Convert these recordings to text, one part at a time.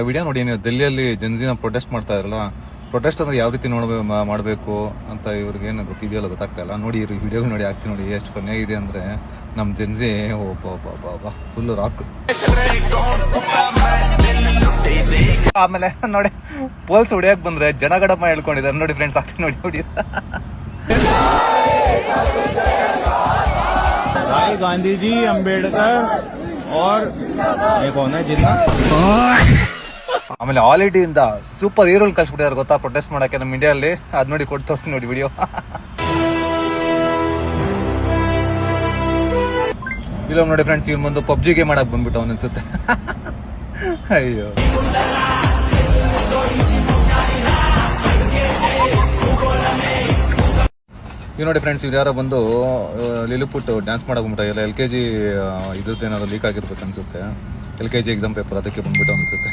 Video ನೋಡಿ, ನೀವು ಡೆಲ್ಲಿಯಲ್ಲಿ ಜನ್ಜಿನ protest ಮಾಡ್ತಾ ಇದ್ರಲ್ಲ, ಪ್ರೊಟೆಸ್ಟ್ ಅಂದ್ರೆ ಯಾವ ರೀತಿ ಮಾಡಬೇಕು ಅಂತ ಇವ್ರಿಗೆ ಏನು ಗೊತ್ತಿದೆಯಲ್ಲ ಗೊತ್ತಾಗ್ತಾ ಇಲ್ಲ. ನೋಡಿ ಈ ವಿಡಿಯೋ ನೋಡಿ, ಆಗ್ತೀನಿ ನೋಡಿ, ಎಷ್ಟು ಫನ್ನಿಯಾಗಿದೆ ಅಂದ್ರೆ ನಮ್ಮ ಜನ್ಜಿ ಫುಲ್ ರಾಕ್. ಆಮೇಲೆ ನೋಡಿ ಪೋಲ್ಸ್ ಹೊಡಿಯಕ್ ಬಂದ್ರೆ ಜನಗಡಪ ಹೇಳ್ಕೊಂಡಿದ್ದಾರೆ ನೋಡಿ ಫ್ರೆಂಡ್ಸ್, ಆಗ್ತೀನಿ ನೋಡಿ ನೋಡಿ. भाई गांधी जी, अंबेडकर और ये कौन है जिन्ना. ಆಮೇಲೆ ಆಲ್ ಇಂಡಿಯಿಂದ ಸೂಪರ್ ಹೀರೋಲ್ ಕಳ್ಸಿಬಿಟ್ಟಿದ್ದಾರೆ ಗೊತ್ತಾ ಪ್ರೊಟೆಸ್ಟ್ ಮಾಡಕ್ಕೆ ನಮ್ಮ ಇಂಡಿಯಾದಲ್ಲಿ. ಅದ್ ನೋಡಿ ಕೊಟ್ಟು ತೋರಿಸಿ ನೋಡಿ ವಿಡಿಯೋ. ಇಲ್ಲ ನೋಡಿ ಫ್ರೆಂಡ್ಸ್, ಇವ್ನು ಬಂದು ಪಬ್ಜಿ ಗೇಮ್ ಮಾಡಕ್ ಬಂದ್ಬಿಟ್ಟು ಅವನು ಅನ್ಸುತ್ತೆ. ಅಯ್ಯೋ, ಇವ್ ನೋಡಿ ಫ್ರೆಂಡ್ಸ್, ಇವ್ರು ಯಾರೋ ಬಂದು ಲಿಲಿಪುಟ್ ಡ್ಯಾನ್ಸ್ ಮಾಡಕ್ ಬಂದ್ಬಿಟ್ಟು ಎಲ್ಲ LKG ಇದ್ರದ್ದು ಏನಾದ್ರು ಲೀಕ್ ಆಗಿರ್ಬೇಕು ಅನ್ಸುತ್ತೆ. LKG ಎಕ್ಸಾಮ್ ಪೇಪರ್ ಅದಕ್ಕೆ ಬಂದ್ಬಿಟ್ಟು ಅನ್ಸುತ್ತೆ.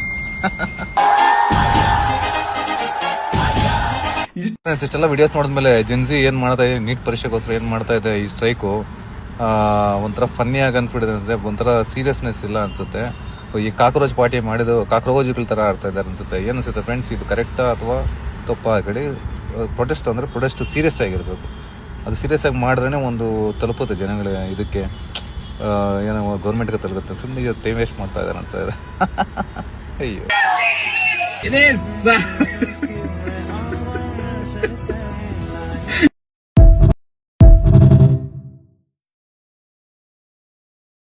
ಫ್ರೆಂಡ್ಸ್, ಇಷ್ಟೆಲ್ಲ ವಿಡಿಯೋಸ್ ನೋಡಿದ್ಮೇಲೆ ಜೆನ್ಜಿ ಏನ್ ಮಾಡ್ತಾ ಇದೆ, ನೀಟ್ ಪರೀಕ್ಷೆಗೋಸ್ಕರ ಏನ್ ಮಾಡ್ತಾ ಇದೆ ಈ ಸ್ಟ್ರೈಕು, ಒಂಥರ ಫನ್ನಿ ಆಗಿ ಅನ್ಬಿಟ್ಟಿದೆ ಅನ್ಸುತ್ತೆ. ಒಂಥರ ಸೀರಿಯಸ್ನೆಸ್ ಇಲ್ಲ ಅನ್ಸುತ್ತೆ. ಈ ಕಾಕ್ರೋಚ್ ಪಾರ್ಟಿ ಮಾಡಿದ್ದು ಕಾಕ್ರೋಚ್ಗಳ ತರ ಆಡ್ತಾ ಇದ್ದಾರೆ ಅನ್ಸುತ್ತೆ. ಏನ್ ಅನ್ಸುತ್ತೆ ಫ್ರೆಂಡ್ಸ್, ಇದು ಕರೆಕ್ಟಾ ಅಥವಾ ತಪ್ಪ? ಆ ಕಡೆ ಪ್ರೊಟೆಸ್ಟ್ ಅಂದ್ರೆ ಪ್ರೊಟೆಸ್ಟ್ ಸೀರಿಯಸ್ ಆಗಿರ್ಬೇಕು. ಅದು ಸೀರಿಯಸ್ ಆಗಿ ಮಾಡಿದ್ರೆ ಒಂದು ತಲುಪುತ್ತೆ ಜನಗಳ ಇದಕ್ಕೆ, ಏನೋ ಗೌರ್ಮೆಂಟ್ಗೆ ತಲುಪುತ್ತೆ. ಸುಮ್ಮನೆ ಟೈಮ್ ವೇಸ್ಟ್ ಮಾಡ್ತಾ ಇದ್ದಾರೆ ಅನ್ಸ್ತಾ ಇದೆ. ಅಯ್ಯೋ.